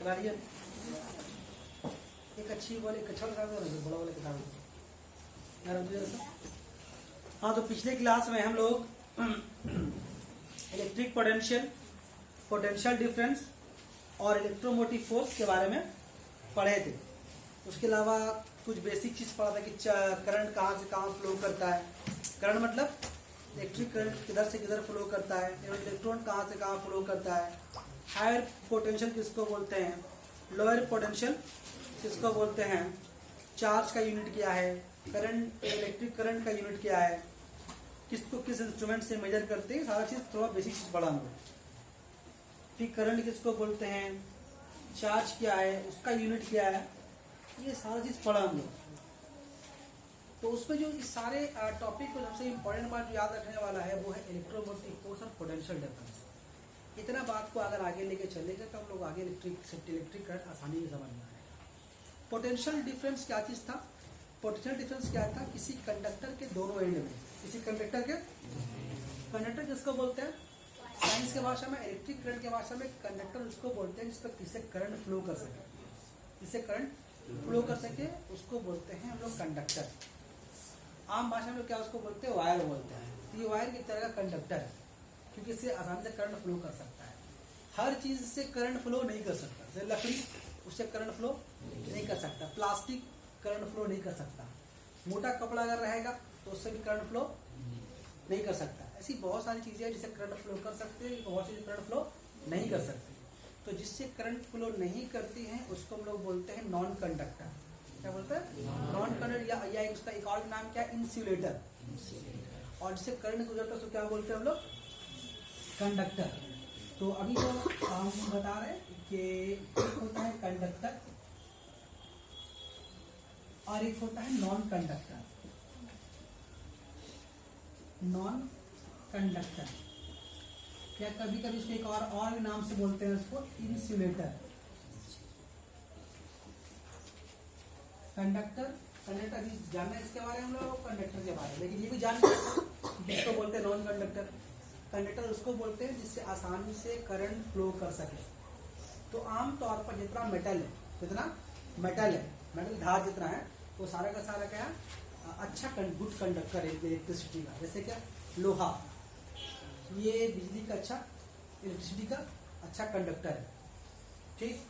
चला रही है। एक अच्छी वाली एक अच्छा किताब है, बड़ा वाला किताब है। हाँ, तो पिछले क्लास में हम लोग इलेक्ट्रिक पोटेंशियल, पोटेंशियल डिफरेंस और इलेक्ट्रोमोटिव फोर्स के बारे में पढ़े थे। उसके अलावा कुछ बेसिक चीज पढ़ा था कि करंट कहाँ से कहाँ फ्लो करता है। करंट मतलब इलेक्ट्रिक करंट किधर से किधर फ्लो करता है, इलेक्ट्रॉन कहाँ से कहाँ फ्लो करता है, हायर पोटेंशियल किसको बोलते हैं, लोअर पोटेंशियल किसको बोलते हैं, चार्ज का यूनिट क्या है, करंट इलेक्ट्रिक करंट का यूनिट क्या है, किसको किस इंस्ट्रूमेंट से मेजर करते हैं, सारा चीज थोड़ा बेसिक चीज पढ़ा हमको। ठीक, करंट किसको बोलते हैं, चार्ज क्या है, उसका यूनिट क्या है, ये सारा चीज पढ़ा हम लोग। तो उसमें जो इस सारे टॉपिक को सबसे इम्पोर्टेंट बात जो याद रखने वाला है वो है इलेक्ट्रोमोटिव फोर्स और पोटेंशियल डिफरेंस। इतना बात को अगर आगे लेके चलेगा तो हम लोग आगे इलेक्ट्रिक करंट आसानी से समझ में आएगा। पोटेंशियल डिफरेंस क्या चीज था? पोटेंशियल डिफरेंस क्या था? किसी कंडक्टर के दोनों एंड में, किसी कंडक्टर किसको बोलते हैं साइंस के भाषा में, इलेक्ट्रिक करंट के भाषा में कंडक्टर उसको बोलते हैं जिससे करंट फ्लो कर सके, जिससे करंट फ्लो कर सके उसको बोलते हैं हम लोग कंडक्टर। आम भाषा में क्या उसको बोलते हैं, वायर बोलते हैं। ये वायर की तरह का कंडक्टर है क्योंकि इससे आसानी से करंट फ्लो कर सकता है। हर चीज से करंट फ्लो नहीं कर सकता, जैसे लकड़ी उससे करंट फ्लो नहीं कर सकता, प्लास्टिक करंट फ्लो नहीं कर सकता, मोटा कपड़ा अगर रहेगा तो उससे भी करंट फ्लो नहीं कर सकता। ऐसी बहुत सारी चीजें हैं जिससे करंट फ्लो कर सकते हैं, बहुत सी करंट फ्लो नहीं कर सकते। तो जिससे करंट फ्लो नहीं करती हैं उसको हम लोग बोलते हैं नॉन कंडक्टर। क्या बोलते हैं? नॉन कंडक्टर, या उसका एक और नाम क्या है, इंसुलेटर। और जिससे करंट गुजरता है उसको क्या बोलते हैं हम लोग, कंडक्टर। तो अभी जो हम बता रहे हैं कि एक होता है कंडक्टर और एक होता है नॉन कंडक्टर। नॉन कंडक्टर या कभी कभी उसको एक और नाम से बोलते हैं उसको इंसुलेटर। कंडक्टर अभी जानना है इसके बारे में हम लोग कंडक्टर के बारे में, लेकिन ये भी जानना है इसको बोलते हैं नॉन कंडक्टर। कंडक्टर उसको बोलते हैं जिससे आसानी से करंट फ्लो कर सके। तो आमतौर पर जितना मेटल है, मेटल धार जितना है वो सारा का सारा क्या है, अच्छा गुड कंडक्टर है इलेक्ट्रिसिटी का। जैसे क्या, लोहा, ये बिजली का अच्छा, इलेक्ट्रिसिटी का अच्छा कंडक्टर है। ठीक,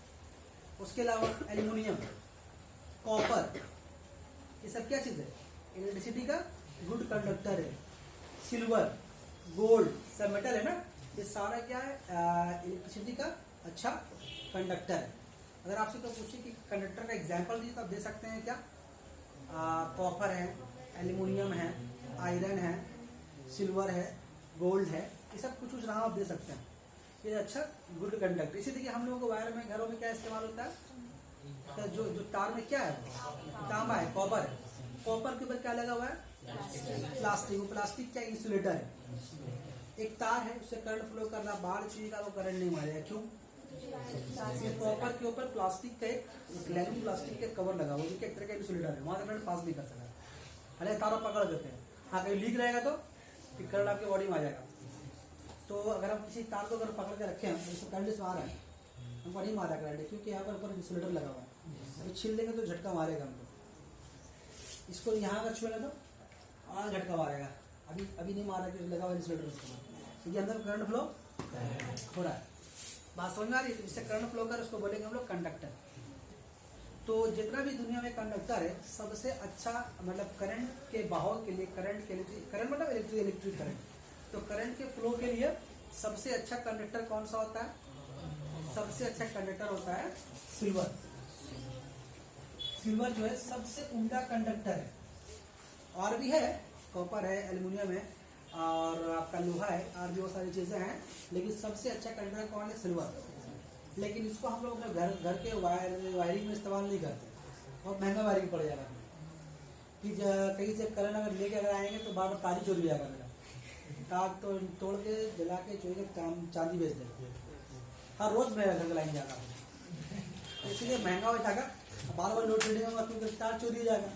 उसके अलावा एल्युमिनियम, कॉपर, ये सब क्या चीज है, इलेक्ट्रिसिटी का गुड कंडक्टर है। सिल्वर, गोल्ड, सब मेटल है ना, ये सारा क्या है, इलेक्ट्रिसिटी का अच्छा कंडक्टर है। अगर आपसे तो पूछे कि कंडक्टर का एग्जांपल दीजिए तो आप दे सकते हैं क्या, कॉपर है, एल्युमिनियम है, आयरन है, सिल्वर है, गोल्ड है, ये सब कुछ नाम आप दे सकते हैं। ये अच्छा गुड कंडक्टर। इसी तरीके हम लोगों को वायर में, घरों में क्या इस्तेमाल होता है, तो जो तार में क्या है, तांबा है, कॉपर है, कॉपर के ऊपर क्या लगा हुआ है, प्लास्टिक। वो प्लास्टिक क्या, इंसुलेटर है। एक तार है, उससे करंट फ्लो करना, बाहर छुएगा वो करंट नहीं मारेगा। क्यों? कॉपर के ऊपर प्लास्टिक का एक लैमिन प्लास्टिक का कवर लगा हुआ है, एक तरह का इंसुलेटर है, वहां से करंट पास नहीं कर सकता। अरे तारों पकड़ देते हैं, हाँ कहीं लीक रहेगा तो करंट आपके बॉडी में आ जाएगा। तो अगर हम किसी तार को अगर पकड़ के रखे हैं तो करंट से आ रहा है, हमको नहीं मारा करंट, क्योंकि यहाँ पर ऊपर इंसुलेटर लगा हुआ है। अभी छील देंगे तो झटका मारेगा हमको, इसको यहाँ अगर छुएगा तो और झटका मारेगा। अभी नहीं मारा कि लगा हुआ इंसुलेटर उसके बाद, क्योंकि अंदर करंट फ्लो हो रहा है। बात समझ में आ रही है? तो जिससे करंट फ्लो कर उसको बोलेंगे हम लोग कंडक्टर। तो जितना भी दुनिया में कंडक्टर है, सबसे अच्छा मतलब करंट के बहाव के लिए, करंट मतलब इलेक्ट्रिक करंट, तो करंट के फ्लो के लिए सबसे अच्छा कंडक्टर कौन सा होता है? सबसे अच्छा कंडक्टर होता है सिल्वर। सिल्वर जो है सबसे उम्दा कंडक्टर है। और भी है, कॉपर है, एल्युमिनियम है और आपका लोहा है, और भी बहुत सारी चीजें हैं, लेकिन सबसे अच्छा कंडक्टर कौन है? सिल्वर। लेकिन इसको हम लोग अपने घर के वायरिंग में इस्तेमाल नहीं करते, बहुत महंगा वायरिंग पड़ जाएगा कि कहीं से करंट अगर लेके अगर आएंगे तो बार बार तारी चोरी जाएगा मेरा, तार तो तोड़ के जला के चोरी के चांदी बेच देंगे। हर रोज मेरा घर लाइन जाएगा, इसीलिए महंगा हो जाएगा, बार बार लोड शेडिंग होगा क्योंकि तार चोरी हो जाएगा।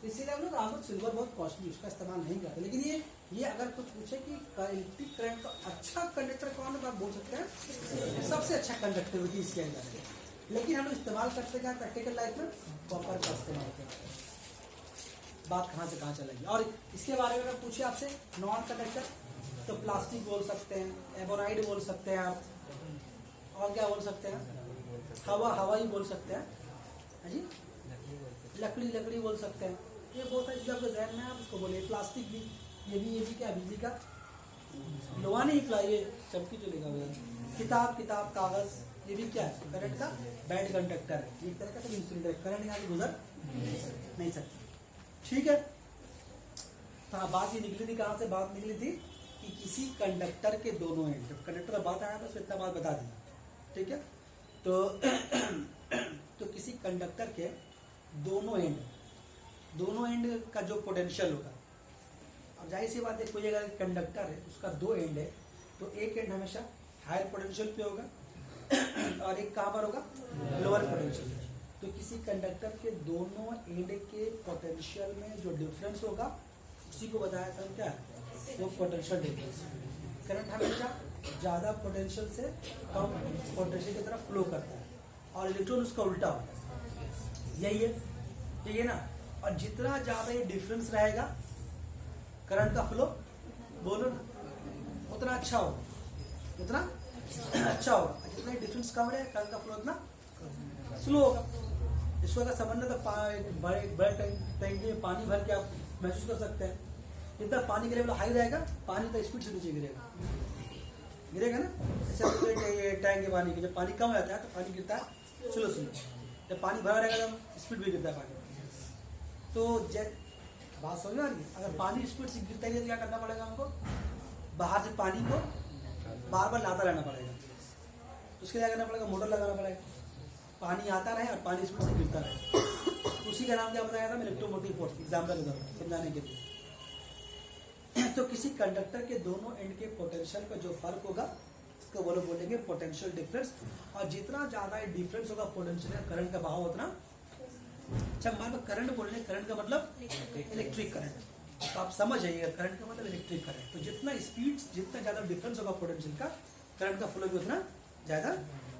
इसीलिए हम लोग आमद सिल्वर बहुत कॉस्टली, उसका इस्तेमाल नहीं करते। लेकिन ये अगर कुछ पूछे कि इलेक्ट्रिक करंट का अच्छा कंडक्टर कौन है, तो आप बोल सकते हैं सबसे अच्छा कंडक्टिविटी इसके अंदर है। लेकिन हम लोग इस्तेमाल करते क्या प्रैक्टिकल लाइफ में, कॉपर का इस्तेमाल करते हैं। बात कहाँ से कहाँ चलेगी। और इसके बारे में अगर पूछे आपसे नॉन कंडक्टर, तो प्लास्टिक बोल सकते हैं, एबोनाइड बोल सकते हैं आप, और क्या बोल सकते हैं, हवा ही बोल सकते हैं, है जी, लकड़ी बोल सकते हैं। ये बहुत सारी चीज़ आपके जहन में, आप उसको बोलिए। प्लास्टिक भी, ये भी क्या, बिजली का लोहा नहीं निकला, ये चमकी जो लिखा हुआ है। किताब कागज, ये भी क्या है, करंट का बैड कंडक्टर है। एक तरह का इंसुलेटर, करंट यहाँ से गुजर नहीं सकती। ठीक है, तो हाँ, बात ये निकली थी, कहाँ से बात निकली थी कि किसी कंडक्टर के दोनों एंड, जब कंडक्टर बात आया था तो इतना बात बता दी। ठीक है, तो किसी कंडक्टर के दोनों एंड का जो पोटेंशियल होगा, अब जाहिर सी बात है, कोई अगर कंडक्टर है उसका दो एंड है, तो एक एंड हमेशा हायर पोटेंशियल पे होगा और एक कहाँ पर होगा, लोअर पोटेंशियल पे। तो किसी कंडक्टर के दोनों एंड के पोटेंशियल में जो डिफरेंस होगा, उसी को बताया था क्या, वो पोटेंशियल डिफरेंस। करंट हमेशा ज़्यादा पोटेंशियल से कम पोटेंशियल की तरफ फ्लो करता है, और इलेक्ट्रॉन उसका उल्टा होता है। यही है ना। और जितना ज़्यादा ये डिफरेंस रहेगा करंट का फ्लो, बोलो ना, उतना अच्छा होगा, जितना डिफरेंस कम रहेगा करंट का फ्लो उतना स्लो होगा। इसको अगर समझना तो बड़े टैंकी में पानी भर के आप महसूस कर सकते हैं। जितना पानी का लेवल हाई रहेगा, पानी का स्पीड से नीचे गिरेगा ना। जैसे टैंक के पानी की, जब पानी कम रहता है तो पानी गिरता है स्लो, जब पानी भरा रहेगा तो स्पीड भी गिरता है पानी। तो बात समझ में आ रही है। अगर पानी स्पीड से गिरता ही है तो क्या करना पड़ेगा हमको, बाहर से पानी को बार बार लाता रहना पड़ेगा। तो उसके लिए क्या करना पड़ेगा, मोटर लगाना पड़ेगा, पानी आता रहे और पानी स्पीड से गिरता रहे। उसी का नाम क्या बताया था, इलेक्ट्रोमोटिव फोर्स, एग्जाम्पल के द्वारा समझाने के लिए। तो किसी कंडक्टर के दोनों एंड के पोटेंशियल का जो फर्क होगा, इसको बोलेंगे पोटेंशियल डिफरेंस। और जितना ज्यादा डिफरेंस होगा पोटेंशियल का, करंट का बहाव उतना। जब मान लो करंट बोल रहे हैं, करंट का मतलब इलेक्ट्रिक करंट, तो आप समझ जाइएगा करंट का मतलब इलेक्ट्रिक करंट। तो जितना स्पीड, जितना ज्यादा डिफरेंस होगा पोटेंशियल का, करंट का फ्लो भी उतना ज्यादा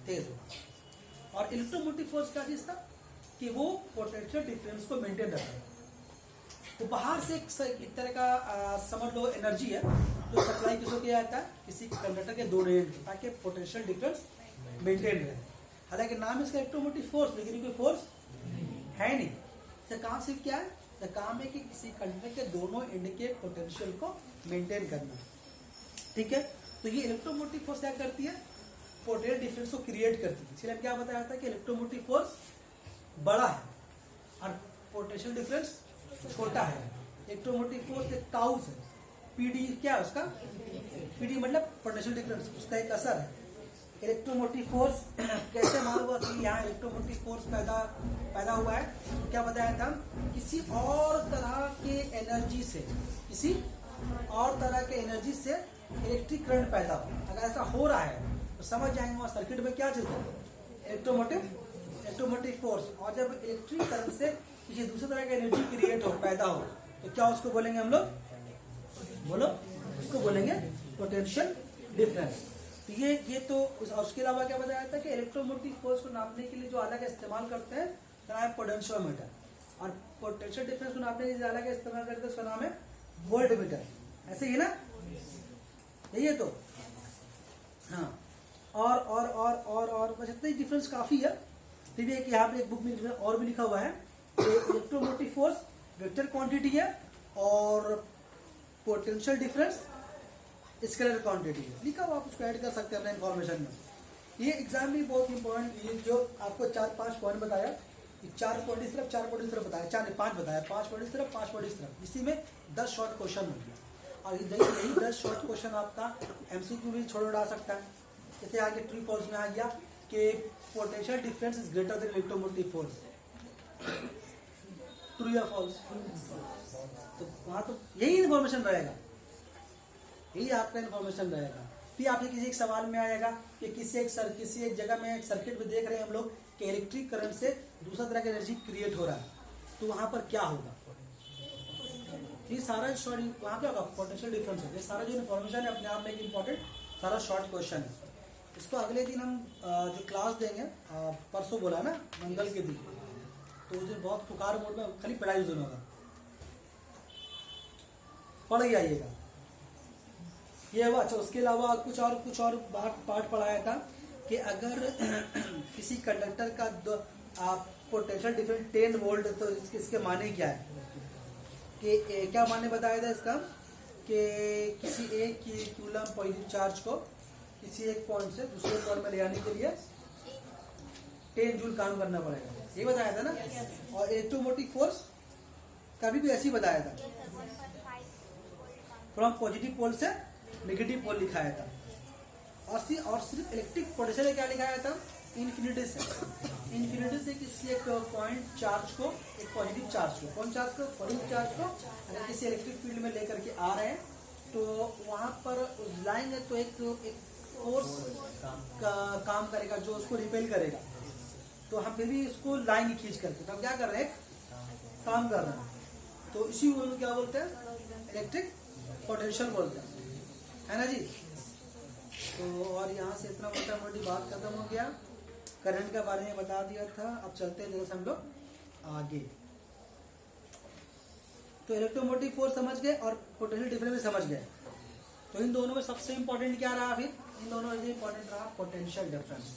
तेज होगा। और इलेक्ट्रोमोटिव फोर्स क्या चीज था कि वो पोटेंशियल डिफरेंस को मेंटेन रखता है। तो बाहर से एक तरह का समझ लो एनर्जी है, तो सप्लाई किसको किया जाता है, किसी कंडक्टर के दोनों एंड, ताकि पोटेंशियल डिफरेंस मेंटेन रहे। हालांकि नाम इसका इलेक्ट्रोमोटिव फोर्स, लेकिन कोई फोर्स है नहीं। इसका काम सिर्फ क्या है, इसका काम है कि किसी कंडक्टर के दोनों एंड के पोटेंशियल को मेंटेन करना। ठीक है, तो ये इलेक्ट्रोमोटिव फोर्स क्या करती है, पोटेंशियल डिफरेंस को क्रिएट करती है। इसलिए क्या बताया था कि इलेक्ट्रोमोटिव फोर्स बड़ा है और पोटेंशियल डिफरेंस छोटा है। इलेक्ट्रोमोटिव फोर्स एक काउस है, पीडी क्या है उसका, पीडी मतलब पोटेंशियल डिफरेंस, उसका एक असर है। इलेक्ट्रोमोटिव फोर्स कैसे मालूम हुआ कि यहाँ इलेक्ट्रोमोटिव फोर्स पैदा हुआ है, तो क्या बताया था, किसी और तरह के एनर्जी से, इलेक्ट्रिक करंट पैदा हो। अगर ऐसा हो रहा है तो समझ जाएंगे वहाँ सर्किट में क्या चलता है, इलेक्ट्रोमोटिव फोर्स। और जब इलेक्ट्रिक करंट से किसी दूसरे तरह की एनर्जी क्रिएट हो, पैदा हो, तो क्या उसको बोलेंगे हम लोग, बोलो, उसको बोलेंगे पोटेंशियल डिफरेंस। तो ये तो उसके अलावा क्या बताया था कि इलेक्ट्रोमोटिव फोर्स को नापने के लिए जो आला का इस्तेमाल करते हैं उसका नाम है पोटेंशियोमीटर, और पोटेंशियल डिफरेंस को नापने के लिए आला का इस्तेमाल करते हैं उसका नाम है वोल्टमीटर। ऐसे ही ना, यही है। तो हाँ, और बस इतना ही डिफरेंस काफी है। फिर भी यहाँ पे एक बुक में और भी लिखा हुआ है, इलेक्ट्रोमोटिव फोर्स वेक्टर क्वांटिटी है और पोटेंशियल डिफरेंस स्केलर क्वांटिटी है, लिखा हुआ, आप उसको ऐड कर सकते हैं अपने इन्फॉर्मेशन में। ये एग्जाम में बहुत इंपॉर्टेंट, ये जो आपको 4-5 पॉइंट बताया, 4 पॉइंट इस तरफ, 4 पॉइंट इस तरफ बताया, 5 बताया, 5 पॉइंट इस तरफ, 5 पॉइंट इस तरफ, इसी में 10 शॉर्ट क्वेश्चन हो गया। और यही 10 शॉर्ट क्वेश्चन आपका एमसीक्यू भी छोड़ उड़ा सकता है। जैसे आगे ट्रू फॉल्स में आ गया कि potential difference is greater than electromotive force, true या फॉल्स, तो वहां तो यही इन्फॉर्मेशन रहेगा, यही आपका इन्फॉर्मेशन रहेगा। फिर आपके किसी एक सवाल में आएगा कि किसी एक जगह में एक सर्किट में देख रहे हैं हम लोग कि इलेक्ट्रिक करंट से दूसरा तरह का एनर्जी क्रिएट हो रहा है, तो वहां पर क्या होगा, ये सारा वहां क्या होगा, पोटेंशियल डिफरेंस है। ये सारा जो इन्फॉर्मेशन है अपने आप में एक इंपॉर्टेंट सारा शॉर्ट क्वेश्चन है। इसको अगले दिन हम जो क्लास देंगे, परसों बोला ना मंगल के दिन, तो उस दिन बहुत पुकार मोड में खाली पढ़ाई उस दिन होगा, पढ़ के आइएगा। ये हुआ। अच्छा, उसके अलावा कुछ और पार्ट पढ़ाया था कि अगर किसी कंडक्टर का पोटेंशियल डिफरेंस 10 वोल्ट, तो इसके माने क्या है, कि क्या माने बताया था इसका, कि किसी एक की कूलम पॉजिटिव चार्ज को किसी एक पॉइंट से दूसरे पॉइंट में ले जाने के लिए 10 जूल काम करना पड़ेगा, ये बताया था ना। और इलेक्ट्रोमोटिव फोर्स का भी ऐसे ही बताया था, फ्रॉम पॉजिटिव पोल से नेगेटिव पोल लिखाया था। और सिर्फ इलेक्ट्रिक पोटेंशियल क्या लिखाया था, इन्फिनिटी से किसी एक पॉइंट चार्ज को, एक पॉजिटिव चार्ज को, कौन चार्ज को, पॉजिटिव चार्ज को अगर किसी इलेक्ट्रिक फील्ड में लेकर के आ रहे हैं, तो वहां पर लाएंगे तो एक फोर्स का काम करेगा जो उसको रिपेल करेगा, तो हम फिर भी उसको लाएंगे खींच करके, तो हम क्या कर रहे हैं, काम कर रहे हैं। तो इसी को क्या बोलते हैं, इलेक्ट्रिक पोटेंशियल बोलते हैं, है ना जी। तो और यहाँ से इतना मोटा मोटी बात खत्म हो गया, करंट के बारे में बता दिया था। अब चलते हैं जैसे हम लोग आगे। तो इलेक्ट्रोमोटिव फोर्स समझ गए और पोटेंशियल डिफरेंस भी समझ गए। तो इन दोनों में सबसे इंपॉर्टेंट क्या रहा, फिर इन दोनों में इंपॉर्टेंट रहा पोटेंशियल डिफरेंस।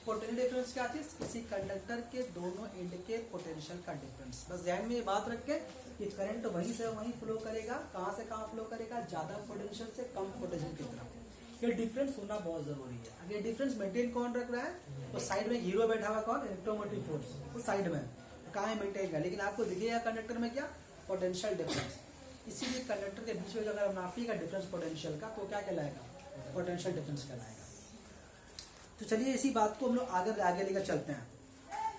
पोटेंशियल डिफरेंस क्या चीज, किसी कंडक्टर के दोनों एंड के पोटेंशियल का डिफरेंस। बस ध्यान में ये बात रख के कि करंट वहीं से वहीं फ्लो करेगा, कहाँ से कहाँ फ्लो करेगा, ज्यादा पोटेंशियल से कम पोटेंशियल की तरफ। ये डिफरेंस होना बहुत जरूरी है। अब ये डिफरेंस मेंटेन कौन रख रहा है, तो साइड में हीरो बैठा हुआ कौन, इलेक्ट्रोमोटिव फोर्स, वो साइड में कहाँ मेंटेन कर, लेकिन आपको दिखेगा कंडक्टर में क्या, पोटेंशियल डिफरेंस। इसीलिए कंडक्टर के बीच में अगर नापिएगा डिफरेंस पोटेंशियल का, तो क्या कहलाएगा, पोटेंशियल डिफरेंस कहलाएगा। तो चलिए इसी बात को हम लोग आगे लेकर चलते हैं।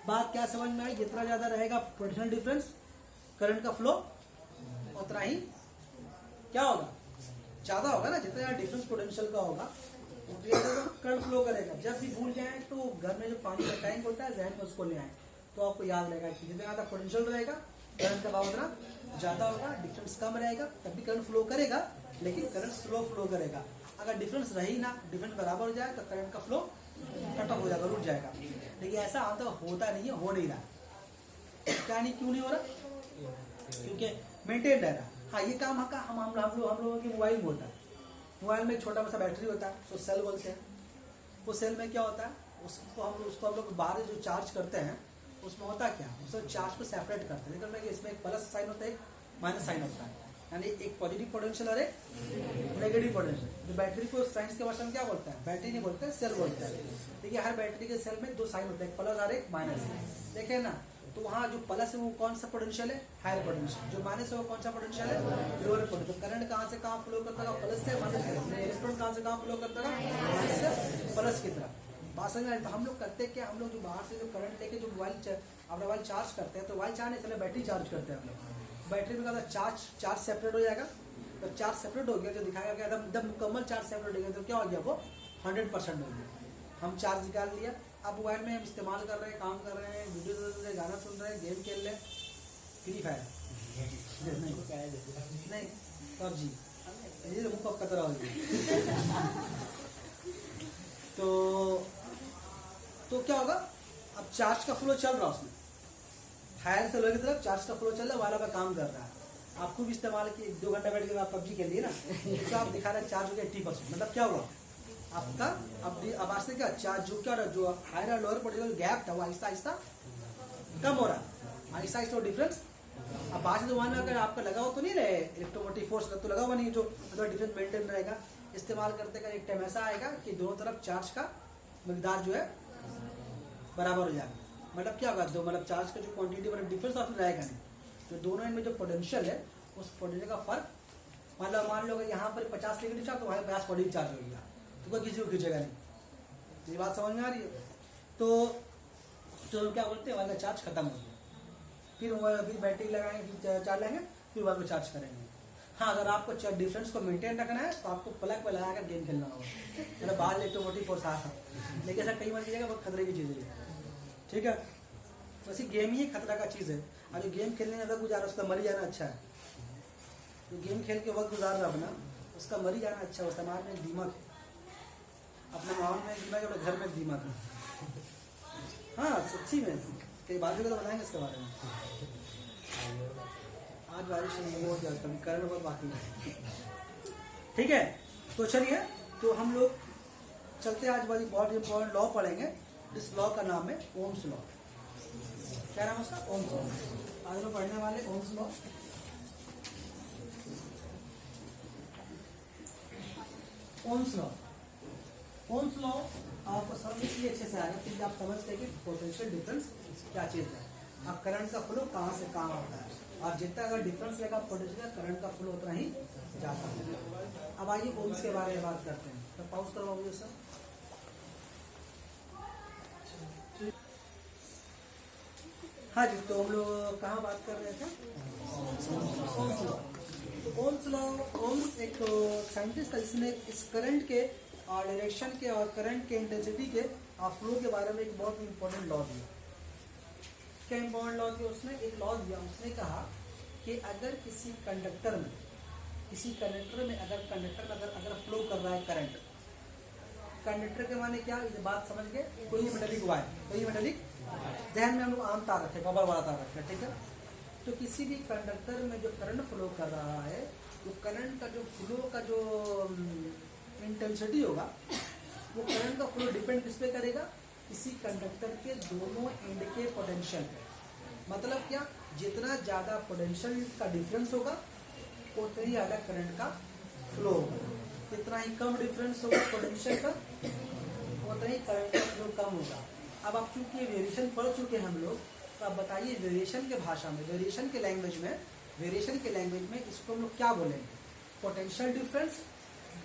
बात क्या समझ में आई, जितना ज्यादा रहेगा पोटेंशियल डिफरेंस, करंट का फ्लो उतना ही क्या होगा, ज्यादा होगा ना। जितना ज्यादा डिफरेंस पोटेंशियल का होगा उतना ज्यादा करंट फ्लो करेगा। जब भी भूल जाए तो घर में जो पानी का टैंक होता है जहन में उसको ले आए, तो आपको याद रहेगा कि जितना ज्यादा पोटेंशियल रहेगा करंट का भाव उतना ज्यादा होगा, डिफरेंस कम रहेगा तब भी करंट फ्लो करेगा, लेकिन करंट स्लो फ्लो करेगा। अगर डिफरेंस रही ना, डिफरेंस बराबर हो जाए तो करंट का फ्लो कट ऑफ हो जाएगा, रुक जाएगा। लेकिन ऐसा आता होता नहीं है, हो नहीं रहा। क्या नहीं, क्यों नहीं हो रहा, क्योंकि मेंटेन रह रहा। हाँ, ये काम हम लोगों के मोबाइल में होता है। मोबाइल में छोटा सा बैटरी होता है, तो सेल बोलते हैं। वो सेल में क्या होता है, उसको हम लोग बाहर जो चार्ज करते हैं उसमें होता क्या, उसको चार्ज को सेपरेट करते हैं। लेकिन इसमें एक प्लस साइन होता है, एक माइनस साइन होता है, यानी एक पॉजिटिव पोटेंशियल और एक नेगेटिव पोटेंशियल। तो बैटरी को साइंस के भाषा में क्या बोलता है, बैटरी नहीं बोलते हैं, सेल बोलते हैं। देखिए हर बैटरी के सेल में 2 साइन होते हैं, एक प्लस और एक माइनस। देखे ना, तो वहाँ जो प्लस है वो कौन सा पोटेंशियल है, हायर पोटेंशियल। जो माइनस है वो कौन सा पोटेंशियल है, लोअर पोटेंशियल। करंट कहाँ से कहाँ फ्लो करता है, प्लस से माइनस से। इलेक्ट्रॉन कहाँ से कहाँ फ्लो करता है, माइनस से प्लस की तरफ। बात समझ में। तो हम लोग करते क्या, हम लोग जो बाहर से जो करंट लेके जो मोबाइल चार्ज करते हैं, तो मोबाइल चार्ज नहीं, चले बैटरी चार्ज करते हैं हम लोग। बैटरी में क्या चार्ज सेपरेट हो जाएगा। तो चार्ज सेपरेट हो गया, जो दिखाया गया एकदम मुकम्मल चार्ज सेपरेट हो गया, तो क्या हो गया, वो 100% हो गया। हम चार्ज निकाल लिया। अब मोबाइल में हम इस्तेमाल कर रहे हैं, काम कर रहे हैं, वीडियो देख रहे हैं, गाना सुन रहे हैं, गेम खेल रहे हैं, फ्री फायर नहीं PUBG, ये मुँह कब कतरा हो गया। तो क्या होगा, अब चार्ज का फ्लो चल रहा है, उसमें हायर से लोअर की तरफ चार्ज का फ्लो चल रहा है, वाला पर काम कर रहा है। आपको भी इस्तेमाल किए 2 घंटा बैठ के आप PUBG खेल लिए ना, तो आप दिखा रहे चार्ज हो गया 80%। मतलब क्या हुआ आपका, अब आज से क्या चार्ज जो हायर और लोअर पोटेंशियल गैप था वो आहिस्ता आहिस्ता कम हो रहा है, आहिस्ता आहिस्ता डिफरेंस। अब आज दुकान में अगर आपका लगा हो तो नहीं रहे इलेक्ट्रोमोटिव फोर्स, तो लगा हुआ नहीं, जो डिफरेंस मेंटेन रहेगा। इस्तेमाल करते का एक टाइम ऐसा आएगा कि दोनों तरफ चार्ज का मकदार जो है बराबर हो जाएगा। मतलब क्या होगा, जो मतलब चार्ज का जो क्वांटिटी मतलब डिफरेंस आपको रहेगा नहीं। तो दोनों एंड में जो पोटेंशियल है उस पोटेंशियल का फर्क, मतलब मान लो यहाँ पर 50 नेगेटिव चार्ज तो वहाँ 50 पॉजिटिव चार्ज हो गया, तो कोई किसी को खींचेगा नहीं। ये बात समझ में आ रही है। तो क्या बोलते हैं, वाला चार्ज खत्म हो गया, फिर बैटरी लगाएंगे, फिर चार्ज लेंगे, फिर वाला चार्ज करेंगे। हाँ, अगर आपको डिफरेंस को मेंटेन रखना है तो आपको प्लग पे लगाकर गेम खेलना होगा, मतलब बाहर इलेक्ट्रोमोटिव फोर्स आता। लेकिन ऐसा कई बार कीजिएगा, बहुत खतरे की चीज़ है, ठीक है। वैसे गेम ही खतरा का चीज़ है। और जो गेम खेलने में वक्त गुजारा उसका मरी जाना अच्छा है। जो गेम खेल के वक्त गुजार रहा अपना, उसका मरी जाना अच्छा है। समाज में दीमक है। अपने माहौल में एक दिमाग, अपने घर में एक दिमाग है। हाँ सच्ची में, कई बात तो बताएंगे इसके बारे में। आज बारिश नहीं हो जाता, करंट बहुत बाकी है। ठीक है, तो चलिए, तो हम लोग चलते हैं। आज वाली बहुत इंपॉर्टेंट लॉ पढ़ेंगे। इस लॉ का नाम है ओम्स लॉ। क्या नाम है उसका? Ohm's law. आज हम पढ़ने वाले ohms law. Ohm's law, Ohm's law आपको समझ इसलिए अच्छे से आएगा क्योंकि आप समझते हैं कि पोटेंशियल डिफरेंस क्या चीज है। अब करंट का फ्लो कहाँ से कहाँ होता है, और जितना अगर डिफरेंस रहेगा पोटेंशियल, करंट का फ्लो उतना ही जाता है। अब आइए ओम्स के बारे में बात करते हैं। तो पॉज करवाओगे सर। हाँ जी, तो हम लोग कहाँ बात कर रहे थे? Ohm's law. Ohm's law, Ohm's एक साइंटिस्ट है जिसने इस करंट के और डायरेक्शन के और करंट के इंटेंसिटी के और फ्लो के बारे में एक बहुत इंपॉर्टेंट लॉ दिया। क्या इंपॉर्टेंट लॉ दिया उसने? एक लॉ दिया, उसने कहा कि अगर किसी कंडक्टर में अगर फ्लो कर रहा है करंट, कंडक्टर के माने क्या, ये बात समझ गए? कोई मेटालिक वायर, कोई मेटालिक, जहन में हम लोग आम तार रखे, कवर वाला तार रखे, ठीक है। तो किसी भी कंडक्टर में जो करंट फ्लो कर रहा है, वो करंट का जो फ्लो का जो इंटेंसिटी होगा, वो करंट का फ्लो डिपेंड किस पे करेगा? किसी कंडक्टर के दोनों एंड के पोटेंशियल पे। मतलब क्या? जितना ज्यादा पोटेंशियल का डिफरेंस होगा उतना ही ज्यादा करंट का फ्लो होगा, जितना ही कम डिफरेंस होगा पोटेंशियल का उतना ही करंट का फ्लो कम होगा। अब आप चूंकि वेरिएशन पढ़ चुके हैं हम लोग, तो आप बताइए वेरिएशन के भाषा में, वेरिएशन के लैंग्वेज में इसको हम लोग क्या बोलेंगे? पोटेंशियल डिफरेंस,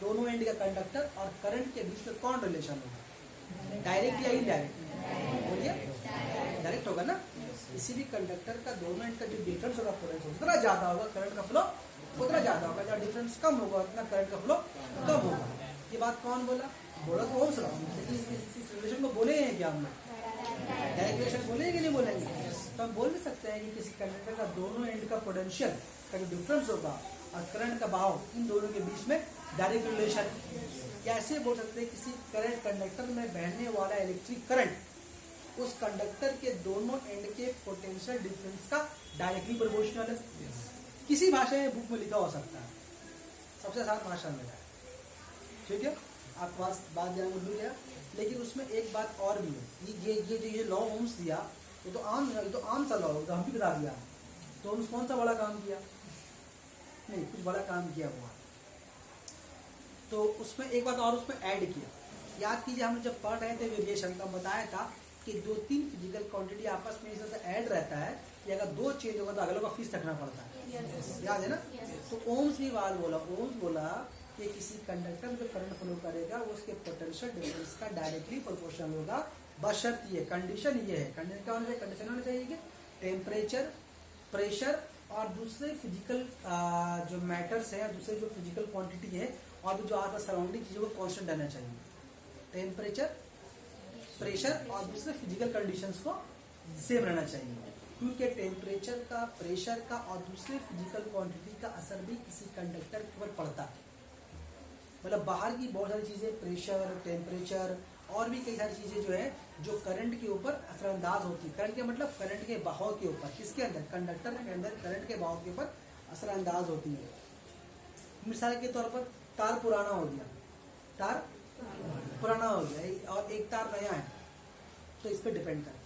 दोनों एंड का कंडक्टर और करंट के बीच में कौन रिलेशन होगा? डायरेक्ट या इनडायरेक्ट? बोलिए, डायरेक्ट होगा ना। किसी भी कंडक्टर का दोनों एंड का जो डिफरेंस होगा पोटेंशियल, उतना ज्यादा होगा करंट का फ्लो उतना ज्यादा होगा, जब डिफरेंस कम होगा उतना करंट का फ्लो कम होगा। ये बात कौन बोला? तो ओम्स लॉ। इस रिलेशन को बोले हैं क्या हम लोग? डायरेक्ट रिलेशन बोलेंगे कि नहीं बोलेंगे? तो हम बोल भी सकते हैं कि किसी कंडक्टर का दोनों एंड का पोटेंशियल का जो डिफरेंस होगा और करंट का बहाव, इन दोनों के बीच में डायरेक्ट रिलेशन। या ऐसे बोल सकते हैं किसी करंट कंडक्टर में बहने वाला इलेक्ट्रिक करंट उस कंडक्टर के दोनों एंड के पोटेंशियल डिफरेंस का डायरेक्टली प्रोपोर्शनल है। किसी भाषा में बुक में लिखा हो सकता है, सबसे आसान भाषा में है, ठीक है। आपके पास बात ध्यान में भूल गया, लेकिन उसमें एक बात और भी है। ये लॉ ओम्स दिया, ये तो आम सा लॉ है, तो हम भी बता दिया। तो ओम्स कौन सा बड़ा काम किया? नहीं, कुछ बड़ा काम किया हुआ। तो उसमें एक बात और उसमें ऐड किया। याद कीजिए, हम जब पढ़ रहे थे वेरिएशन का, बताया था कि 2-3 फिजिकल क्वांटिटी आपस में इस तरह से ऐड रहता है कि अगर 2 चेंज होगा तो अगले का फीस रखना पड़ता है। याद है ना? तो ओम्स की बात बोला, ओम्स बोला कि किसी कंडक्टर में जो करंट फ्लो करेगा वो उसके पोटेंशियल डिफरेंस का डायरेक्टली प्रोपोर्शनल होगा, बशर्ते ये कंडीशन ये है। कंडीशन होना चाहिए कि टेम्परेचर, प्रेशर और दूसरे फिजिकल जो मैटर्स है, दूसरे जो फिजिकल क्वांटिटी है और जो आपका सराउंडिंग चीजों को कांस्टेंट रहना चाहिए। टेम्परेचर, प्रेशर और दूसरे फिजिकल कंडीशंस को सेम रहना चाहिए, क्योंकि टेम्परेचर का, प्रेशर का और दूसरे फिजिकल क्वांटिटी का असर भी किसी कंडक्टर के ऊपर पड़ता है। मतलब बाहर की बहुत सारी चीजें, प्रेशर, टेम्परेचर और भी कई सारी चीजें जो है जो करंट के ऊपर असरअंदाज होती है। करंट के मतलब करंट के बहाव के ऊपर, किसके अंदर? कंडक्टर के अंदर करंट के बहाव के ऊपर असरअंदाज होती है। मिसाल के तौर पर तार पुराना हो गया, तार पुराना हो गया और एक तार नया है, तो इस पर डिपेंड करता है।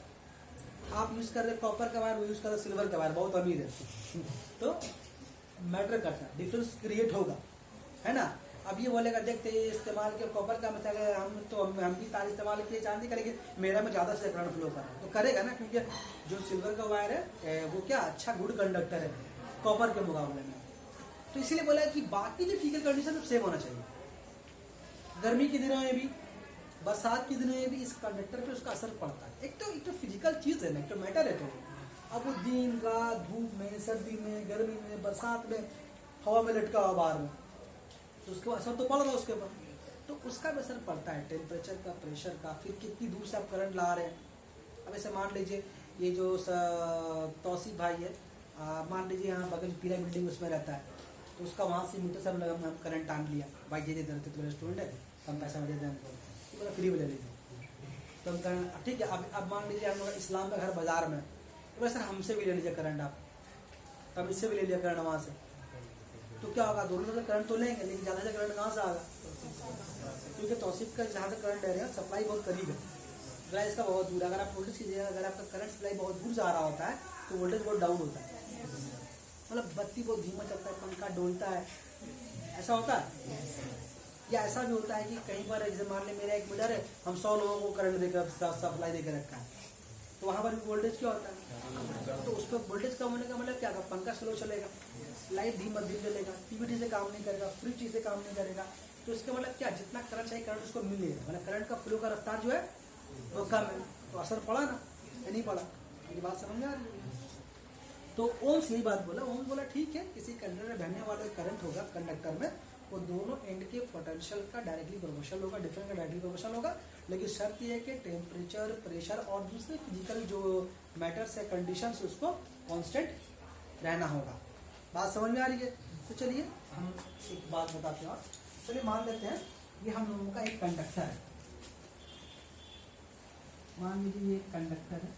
आप यूज कर रहे कॉपर का वायर, वो यूज कर रहे सिल्वर का वायर, बहुत अमीर है, तो मैटर करता है, डिफरेंस क्रिएट होगा, है ना। अब ये बोलेगा देखते इस्तेमाल किया कॉपर का, मतलब हम भी तार इस्तेमाल किए चांदी का, लेकिन मेरा में ज्यादा से करंट फ्लो कर रहा है, तो करेगा ना, क्योंकि जो सिल्वर का वायर है वो क्या अच्छा गुड कंडक्टर है कॉपर के मुकाबले में। तो इसीलिए बोला कि बाकी जो फिजिकल कंडीशन सेम होना चाहिए। गर्मी के दिनों में भी, बरसात के दिनों में भी इस कंडक्टर पे उसका असर पड़ता है। एक तो फिजिकल चीज है ना, एक तो मैटर है। तो अब वो दिन रात, धूप में, सर्दी में, गर्मी में, बरसात में, हवा में लटका हुआ बाहर में, तो उसके असर तो पड़ रहा है उसके ऊपर, तो उसका भी असर पड़ता है। टेम्परेचर का, प्रेशर का, फिर कितनी दूर से आप करंट ला रहे हैं। अब ऐसे मान लीजिए ये जो तौसीफ भाई है, मान लीजिए यहाँ बगल पीला बिल्डिंग उसमें रहता है, तो उसका वहाँ से मीटर से हम करंट टांग लिया, भाई ये दे देते, तो स्टूडेंट है, कम पैसा में दे दें, बोला फ्री में ले लीजिए। तो हम करंट ठीक है, अब मान लीजिए हम लोग इस्लाम का घर बाजार में, तो बोले सर हमसे भी ले लीजिए करंट आप, तब इससे भी ले लिया करंट वहाँ से, तो क्या होगा, दोनों से करंट तो लेंगे, लेकिन ज़्यादा से करंट कहाँ से आएगा, क्योंकि तौसीफ का जहाँ से करंट ले रहे हैं सप्लाई बहुत करीब है, अगर इसका बहुत दूर, अगर आप वोल्टेज कीजिएगा, अगर आपका करंट सप्लाई बहुत दूर जा रहा होता है तो वोल्टेज बहुत डाउन होता है, मतलब बत्ती बहुत धीमा चलता है, पंखा डोलता है, ऐसा होता है। या ऐसा भी होता है कि कहीं पर जैसे मान लें मेरा 1 मीटर है, हम 100 लोगों को करंट देकर सप्लाई देकर रखा है, तो वहाँ पर भी वोल्टेज क्या होता है, तो उस पर वोल्टेज कम होने का मतलब क्या, पंखा स्लो चलेगा, लाइट धीमा चलेगा, टीवी से काम नहीं करेगा, फ्रिज से काम नहीं करेगा, तो इसका मतलब क्या, जितना करंट चाहिए करंट उसको मिलेगा, मतलब करंट का फ्लो का रफ्तार जो है वो कम है, तो असर पड़ा ना, या नहीं पड़ा, ये बात समझ में आ रही है। तो ओम्स यही बात बोला, ओम्स बोला ठीक है, किसी कंडक्टर में बहने वाला करंट होगा कंडक्टर में, वो दोनों एंड के पोटेंशियल का डायरेक्टली प्रोपोर्शनल होगा, डिफरेंस का डायरेक्टली प्रोपोर्शनल होगा, लेकिन शर्त यह है कि टेम्परेचर, प्रेशर और दूसरे फिजिकल जो मैटर्स है, कंडीशंस, उसको कांस्टेंट रहना होगा। बात समझ में आ रही है। तो चलिए हम एक बात बताते हैं, और चलिए मान लेते हैं ये हम लोगों का एक कंडक्टर है, मान लीजिए ये एक कंडक्टर है,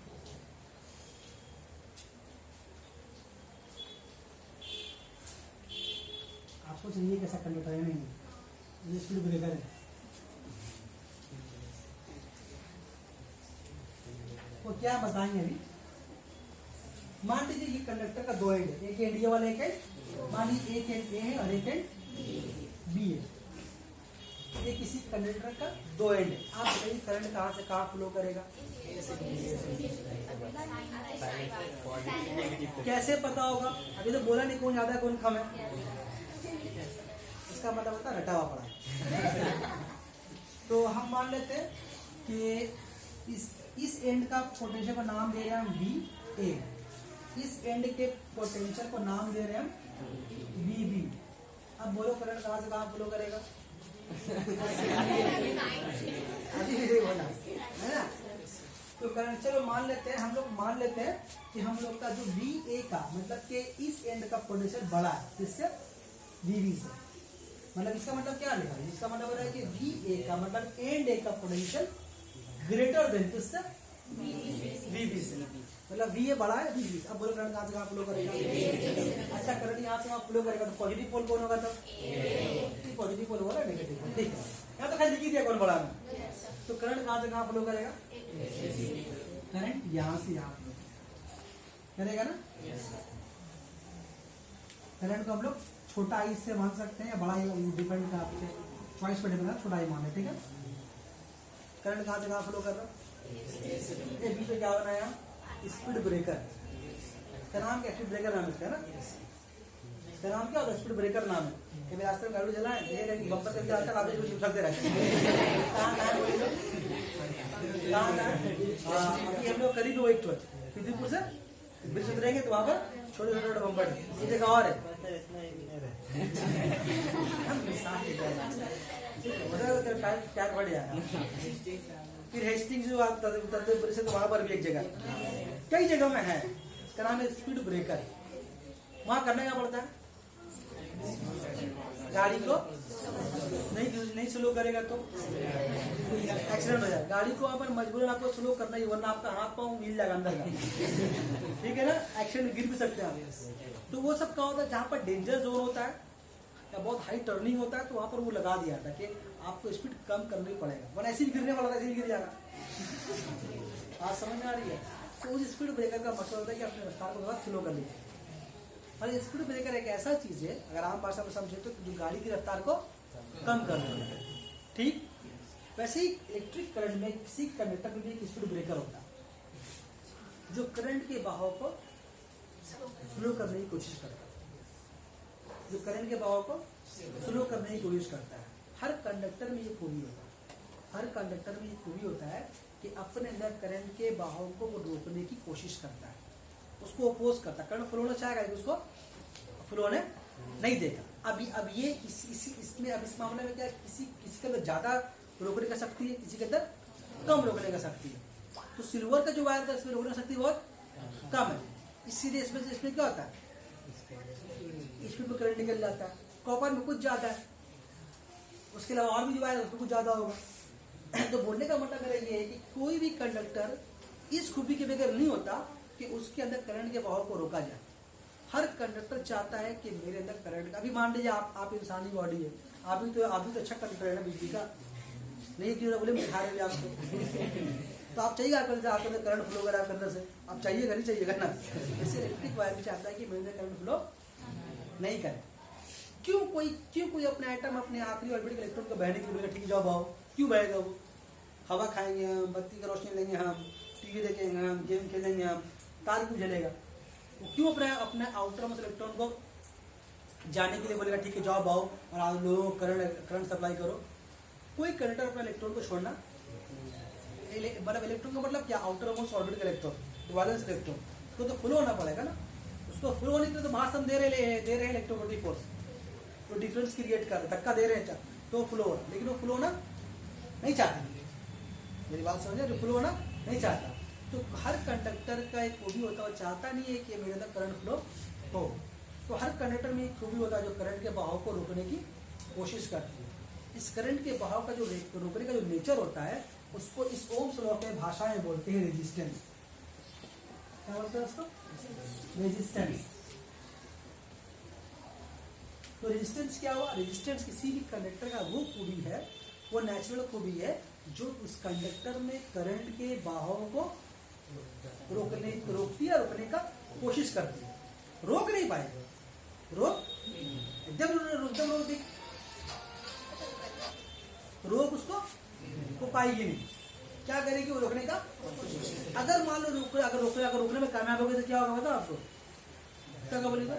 आप सोच रही है कैसा कंडक्टर है, नहीं ये स्पीड ब्रेकर है, तो क्या बताएंगे अभी। मान लीजिए ये कंडक्टर का 2 एंड है, एक एंड ये वाला, एक एंड, मान लीजिए एक एंड ए है और एक एंड बी है, ये किसी कंडक्टर का 2 एंड है, आप बताइए करंट कहाँ से कहाँ फ्लो करेगा, कैसे पता होगा, अभी तो बोला नहीं कौन ज्यादा है कौन कम है, इसका मतलब होता है रटा हुआ पड़ा है। तो हम मान लेते हैं कि इस एंड का पोटेंशियल को नाम दे रहे हैं हम वी ए, इस एंड के पोटेंशियल को नाम दे रहे हैं हम वी बी। अब बोलो करंट कहाँ से कहाँ फ्लो करेगा, अभी भी बोला है ना। तो करंट चलो मान लेते हैं, हम लोग मान लेते हैं कि हम लोग का जो वी ए का मतलब कि इस एंड का पोटेंशियल बड़ा है किससे, वी बी से, मतलब इसका मतलब क्या लिखा है, इसका मतलब है कि वी ए का मतलब एंड ए का पोटेंशियल ग्रेटर देन किससे, वी बी से, मतलब वी ए बड़ा है वी बी। अब बोलो करंट कहाँ से कहाँ फ्लो करेगा, अच्छा करंट यहाँ से वहाँ फ्लो करेगा, तो पॉजिटिव पोल कौन होगा, तब पॉजिटिव पोल होगा, नेगेटिव पोल, ठीक है, यहाँ तो खाली लिख ही दिया कौन बड़ा है। तो करंट कहाँ से कहाँ फ्लो करेगा, करंट यहाँ से यहाँ फ्लो करेगा ना। करंट को हम लोग छोटा आई से मान सकते हैं या बड़ा आई, डिपेंड का आपके चॉइस पर डिपेंड, छोटा आई मान है, ठीक है। करंट कहाँ से कहाँ फ्लो कर रहा है, ये बीच में क्या बनाया, स्पीड ब्रेकर का नाम क्या, स्पीड ब्रेकर नाम इसका है ना, इसका नाम क्या होता है, स्पीड ब्रेकर नाम है। ये मेरे रास्ते में गाड़ी चला है, ये नहीं बम्पर करके आजकल आप जो चिपकते रहते हैं, अभी हम लोग करीब वही फिजिपुर से ब्रिज उतरेंगे तो वहाँ पर छोटे छोटे बम्पर है, ये जगह और है, प्यार बढ़ जाएगा। फिर हेस्टिंग जो ब्रिज से, तो वहाँ पर भी एक जगह, कई जगह में है, इसका नाम है स्पीड ब्रेकर। वहाँ करने का पड़ता है, गाड़ी को नहीं स्लो करेगा तो एक्सीडेंट हो जाए, गाड़ी को वहाँ पर मजबूरन आपको स्लो करना ही, वरना आपका हाथ पाँव मिल जाएगा अंदर का, ठीक है ना, एक्सीडेंट गिर भी सकते हैं आप। तो वो सब क्या होता है, जहाँ पर डेंजर जोन होता है या बहुत हाई टर्निंग होता है, तो वहाँ पर वो लगा दिया था कि आपको स्पीड कम करना ही पड़ेगा, वरना ऐसे ही गिरने वाला था, ऐसे ही गिर जाएगा। आज समझ में आ रही है। तो उस स्पीड ब्रेकर का मतलब होता है कि अपने रफ्तार को थोड़ा स्लो कर लीजिए। और स्पीड ब्रेकर एक ऐसा चीज है, अगर आम भाषा में समझे तो, जो गाड़ी की रफ्तार को कम कर देता है, ठीक। वैसे ही इलेक्ट्रिक करंट में किसी कंडक्टर में भी एक स्पीड ब्रेकर होता है, जो करंट के बहाव को स्लो करने की कोशिश करता है, जो करंट के बहाव को स्लो करने की कोशिश करता है। हर कंडक्टर में ये खूबी होता है, हर कंडक्टर में ये खूबी होता है कि अपने अंदर करंट के बहाव को वो रोकने की कोशिश करता है, उसको अपोज करता है। करंट फ्लो होना चाहेगा, उसको फ्लो होने नहीं देगा। अब ये इसमें अब इस मामले में क्या, किसी के अंदर ज्यादा रोकने का शक्ति है, किसी के अंदर कम रोकने का शक्ति है। तो सिल्वर का जो वायर था, इसमें रोकने का शक्ति बहुत कम है, इसीलिए इसमें क्या होता है, स्पीड में करंट निकल जाता है। कॉपर में कुछ ज्यादा है, उसके अलावा और भी जो वायर है उसमें कुछ ज्यादा होगा, तो बोलने का मतलब मेरा ये है कि कोई भी कंडक्टर इस खूबी के बगैर नहीं होता कि उसके अंदर करंट के बहाव को रोका जाए। हर कंडक्टर चाहता है कि मेरे अंदर करंट का, अभी मान लीजिए आप इंसानी बॉडी है, आप भी तो अच्छा कंडक्टर है ना बिजली का, नहीं क्यों बोले दिखा रहे आपको तो आप चाहिए आपके अंदर करंट फ्लो करा आपके अंदर से, आप चाहिएगा नहीं चाहिएगा ना। जैसे इलेक्ट्रिक वायर भी चाहता है कि मेरे अंदर करंट फ्लो नहीं करे। क्यों कोई अपने आइटम अपने आखिरी ऑर्बिट के इलेक्ट्रॉन को बहने के लिए ठीक जाओ भाव, क्यों बहेगा वो? हवा खाएंगे हम, बत्ती की रोशनी लेंगे हम, टीवी देखेंगे हम, गेम खेलेंगे हम, तार क्यों जलेगा? वो क्यों अपने आउटर मोस्ट इलेक्ट्रॉन को जाने के लिए बोलेगा ठीक है जाओ भाव और आप लोगों को करंट सप्लाई करो? कोई कंडक्टर अपना इलेक्ट्रॉन को छोड़ना, मतलब इलेक्ट्रॉन का मतलब क्या, आउटर मोस्ट ऑर्बिट का इलेक्ट्रॉन, वैलेंस इलेक्ट्रॉन, उसको तो फ्लो होना पड़ेगा ना। उसको फ्लो होने के लिए तो बाहर हम दे रहे हैं इलेक्ट्रोमोटिव फोर्स, तो डिफरेंस क्रिएट कर धक्का दे रहे हैं तो फ्लो हो रहा, लेकिन वो फ्लो होना नहीं चाहता। मेरी बात समझे, जो फ्लो होना नहीं चाहता। तो हर कंडक्टर का एक खूबी होता है, वो चाहता नहीं है कि मेरे अंदर करंट फ्लो हो। तो हर कंडक्टर में एक खूबी होता है जो करंट के बहाव को रोकने की कोशिश करती है। इस करंट के बहाव का जो रोकने का जो नेचर होता है उसको इस ओम्स लॉ के भाषा में बोलते हैं रेजिस्टेंस। क्या बोलते हैं उसको? रेजिस्टेंस। तो रेजिस्टेंस क्या हुआ? रेजिस्टेंस किसी भी कंडक्टर का वो खूबी है, वो नेचुरल खूबी है जो उस कंडक्टर में करंट के बहाव को रोकती है, रोकने का कोशिश करती है। रोक नहीं पाएगा, रोक उसको को पाएगी नहीं। क्या करेगी वो? रोकने का। अगर मान लो रोकने में कामयाब हो गए तो क्या होगा बता आपको? क्या बोलेगा?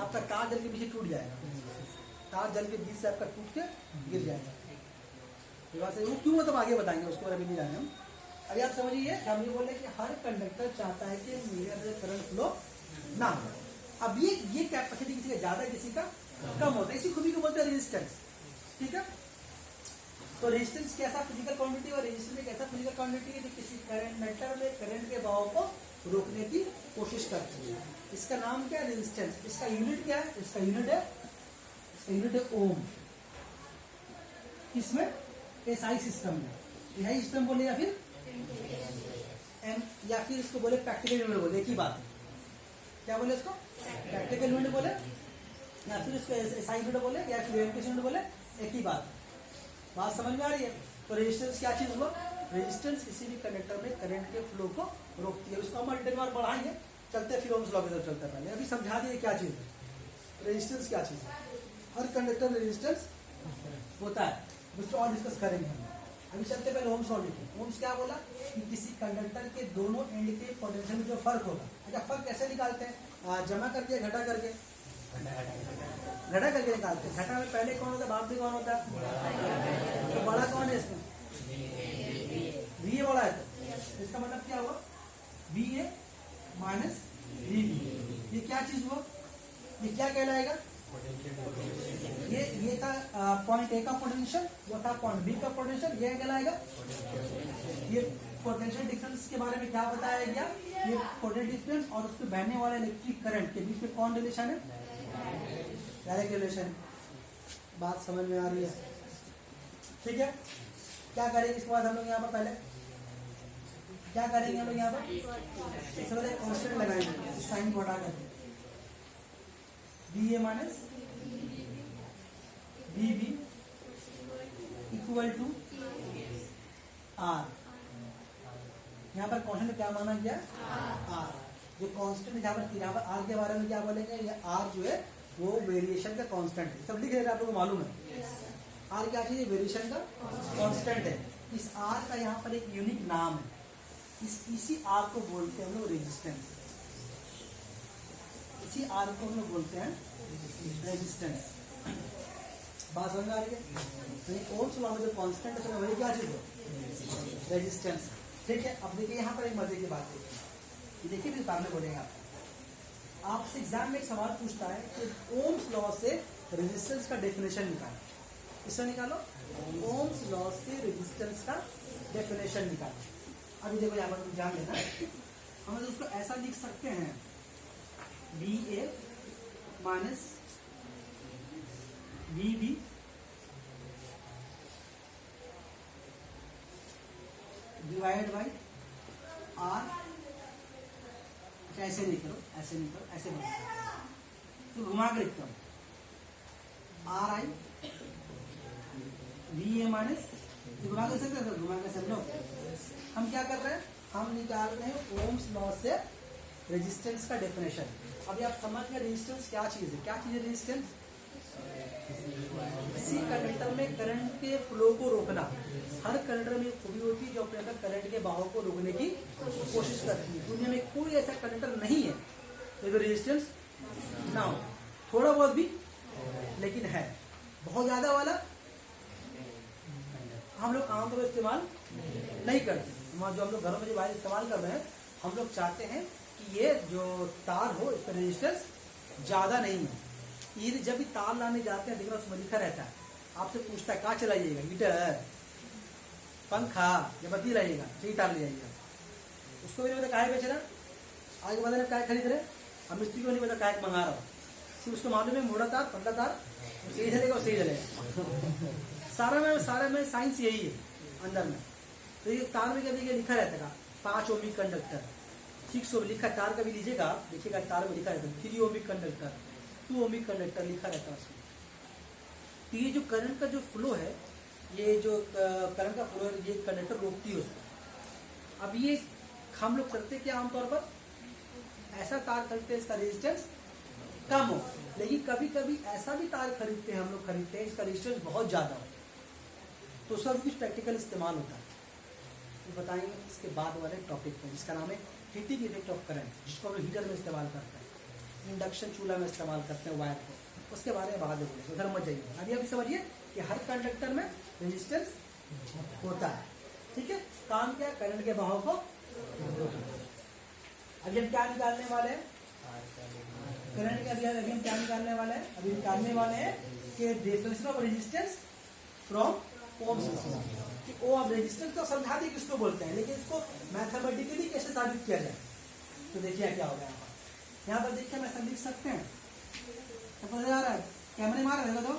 आपका तार जल के पीछे टूट जाएगा, तार जल के बीच से आपका टूट के गिर जाएगा। वो क्यों मतलब आगे बताएंगे, उसको अभी नहीं जाने हम। अभी आप समझिए, हम ये बोले कि हर कंडक्टर चाहता है कि मेरे अंदर करंट फ्लो ना हो। अब ये कैपेसिटी किसी का ज्यादा किसी का कम होता है, इसी खूबी को बोलते हैं रेजिस्टेंस। ठीक है। तो रेजिस्टेंस कैसा फिजिकल क्वांटिटी और रेजिस्टेंस एक ऐसा फिजिकल क्वांटिटी है जो किसी कंडक्टर में करंट के बहाव को रोकने की कोशिश करती है। इसका नाम क्या है? रेजिस्टेंस। इसका यूनिट क्या है? इसका यूनिट है ओम। इसमें एसआई सिस्टम में, एसआई सिस्टम बोले या फिर एम, या फिर इसको बोले प्रैक्टिकल यूनिट बोले, एक ही बात है। क्या बोले इसको? प्रैक्टिकल यूनिट बोले या फिर इसको एसआई यूनिट बोले या फिर एमपीएस यूनिट बोले, एक ही बात। बात समझ में आ रही है? तो रेजिस्टेंस क्या चीज हुआ? रेजिस्टेंस किसी भी कंडक्टर में करंट के फ्लो को रोकती है। उसको हम डिटेल में बढ़ाएंगे, चलते फिर ओम्स लॉ की तरफ चलते। पहले अभी समझा दिए क्या चीज है, रेजिस्टेंस क्या चीज है। हर कंडक्टर में रेजिस्टेंस होता है, दूसरा और डिस्कस करेंगे हम। अभी चलते पहले ओम्स लॉ लिखे। ओम्स क्या बोला कि किसी कंडक्टर के दोनों एंड के पोटेंशियल में जो फर्क होगा। अच्छा, फर्क कैसे निकालते हैं? जमा करके, घटा करके? घटा करके निकालते हैं। घटा में पहले कौन होता है, बाद में कौन होता है? तो बड़ा कौन है इसमें? वी बड़ा है। तो इसका मतलब क्या हुआ? V A minus V B. ये क्या चीज हुआ? ये क्या कहलाएगा? ये था पॉइंट ए का पोटेंशियल, वो था पॉइंट बी का पोटेंशियल। ये कहलाएगा। ये पोटेंशियल डिफरेंस के बारे में क्या बताया गया? ये पोटेंशियल डिफरेंस और उसके बहने वाले इलेक्ट्रिक करंट के बीच में कौन रिलेशन है? Direct relation. बात समझ में आ रही है? ठीक है। क्या करेंगे इसके बाद हम लोग यहाँ पर? पहले क्या करेंगे हम लोग यहाँ पर? इससे पहले कांस्टेंट लगाएंगे, साइन को हटा करके। B A minus B B equal to R. यहाँ पर कांस्टेंट क्या माना गया? आर। जो कांस्टेंट यहाँ पर आर के बारे में क्या बोलेंगे? ये आर जो है वो वेरिएशन का कांस्टेंट है। सब लिख रहे हैं, आप लोगों को मालूम है। आर क्या चीज है? वेरिएशन का कांस्टेंट है। इस आर का यहाँ पर एक यूनिक नाम है। इसी आर को बोलते हैं हम लोग रेजिस्टेंस। इसी आर को हम लोग बोलते हैं रेजिस्टेंस। बात समझ में आ रही है? तो ओम्स लॉ में जो कांस्टेंट है वही क्या चीज है? रेजिस्टेंस। ठीक है। अब देखिए यहाँ पर एक मजे की बात है, देखिए फिर सामने बोलेंगे आपसे एग्जाम में एक सवाल पूछता है कि ओम्स लॉ से रेजिस्टेंस का डेफिनेशन निकालो। इससे निकालो, ओम्स लॉ से रेजिस्टेंस का डेफिनेशन निकालो। अभी देखो यहाँ पर ध्यान देना, हम उसको ऐसा लिख सकते हैं, B A minus V B divide by R. ऐसे नहीं करो, ऐसे नहीं करो, ऐसे बोलो, तो घुमा कर लिखता हूँ are I we A minus, घुमा कर सकते हैं, घुमा कर समझो। हम क्या कर रहे हैं, हम निकाल रहे हैं ओम्स लॉ से रेजिस्टेंस का डेफिनेशन। अभी आप समझ गए रेजिस्टेंस क्या चीज है, क्या चीज है रेजिस्टेंस? किसी कंडक्टर में करंट के फ्लो को रोकना। हर कंडक्टर में खूबी होती है जो अपने अंदर करंट के बहाव को रोकने की कोशिश करती है। दुनिया में कोई ऐसा कंडक्टर नहीं है जो रेजिस्टेंस ना हो, थोड़ा बहुत भी, लेकिन है बहुत ज्यादा वाला हम लोग आमतौर पर इस्तेमाल नहीं करते। जो हम लोग घरों में जो वायर इस्तेमाल कर रहे हैं, हम लोग चाहते हैं कि ये जो तार हो इसका रेजिस्टेंस ज्यादा नहीं है। ये जब भी तार लाने जाते हैं देखना उसमें लिखा रहता है, आपसे पूछता है कहाँ चलाइएगा, हीटर, पंखा या बत्ती लाइएगा, यही तार ले जाइएगा। उसको भी नहीं पता काहे बेच रहा, आगे बता काय खरीद रहे, हम मिस्त्री को नहीं पता काय मंगा रहा, सिर्फ उसको मालूम है मोटा तार पतला तार सही चलेगा और सही चलेगा। सारा में साइंस यही है अंदर में। तो ये तार में क्या लिखा रहता है 5 ओमिक कंडक्टर, 6 ओमिक लिखा, तार का भी लीजिएगा देखिएगा तार में लिखा रहता है 3 ओमिक कंडक्टर, 2 ओमिक कंडक्टर लिखा रहता है उसमें। तो ये जो करंट का जो फ्लो है, ये जो करंट का फ्लो है, ये कंडक्टर रोकती है उसको। अब ये हम लोग करते क्या आमतौर पर, ऐसा तार खरीदते हैं इसका रेजिस्टेंस कम हो, लेकिन कभी कभी ऐसा भी तार खरीदते हैं हम लोग खरीदते हैं इसका रेजिस्टेंस बहुत ज्यादा हो, तो उसका भी कुछ प्रैक्टिकल इस्तेमाल होता है। तो बताएंगे इसके बाद वाले टॉपिक पर, जिसका नाम है हीटिंग इफेक्ट ऑफ करंट, जिसको हम हीटर में इस्तेमाल करते हैं, इंडक्शन चूल्हा में इस्तेमाल करते हैं वायर को, उसके बारे में बाद में बोलेंगे, उधर मत जाइए। अभी अभी समझिए कि हर कंडक्टर में रेजिस्टेंस होता है, ठीक है। काम क्या, करंट के बहाव को। अभी हम क्या निकालने वाले हैं, करंट का दिया, अभी हम क्या निकालने वाले हैं, अभी निकालने वाले हैं कि definition of resistance from Ohm's law. कि ओ ऑफ रेजिस्टेंस तो समझा दी किसको बोलते हैं, लेकिन इसको मैथमेटिकली कैसे साबित किया जाए, तो देखिए क्या होगा यहाँ पर देखिए हम ऐसा लिख सकते हैं, तो पता आ रहा है, कैमरे मार रहे हो,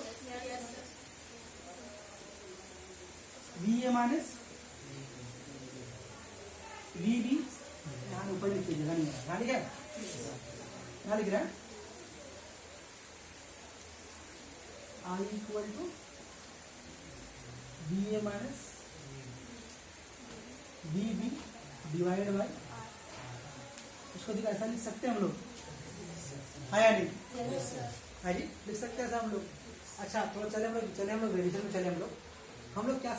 V A minus V B, यहाँ ऊपर लिख लीजिए, यहाँ लिखा है, यहाँ लिख रहे हैं I equal to B A minus B B divide by, उसको दिखा ऐसा लिख सकते हैं हम लोग, है या नहीं, है जी, लिख सकते हैं ऐसा हम लोग। अच्छा थोड़ा चले हम लोग रेडिएशन में चले हम लोग क्या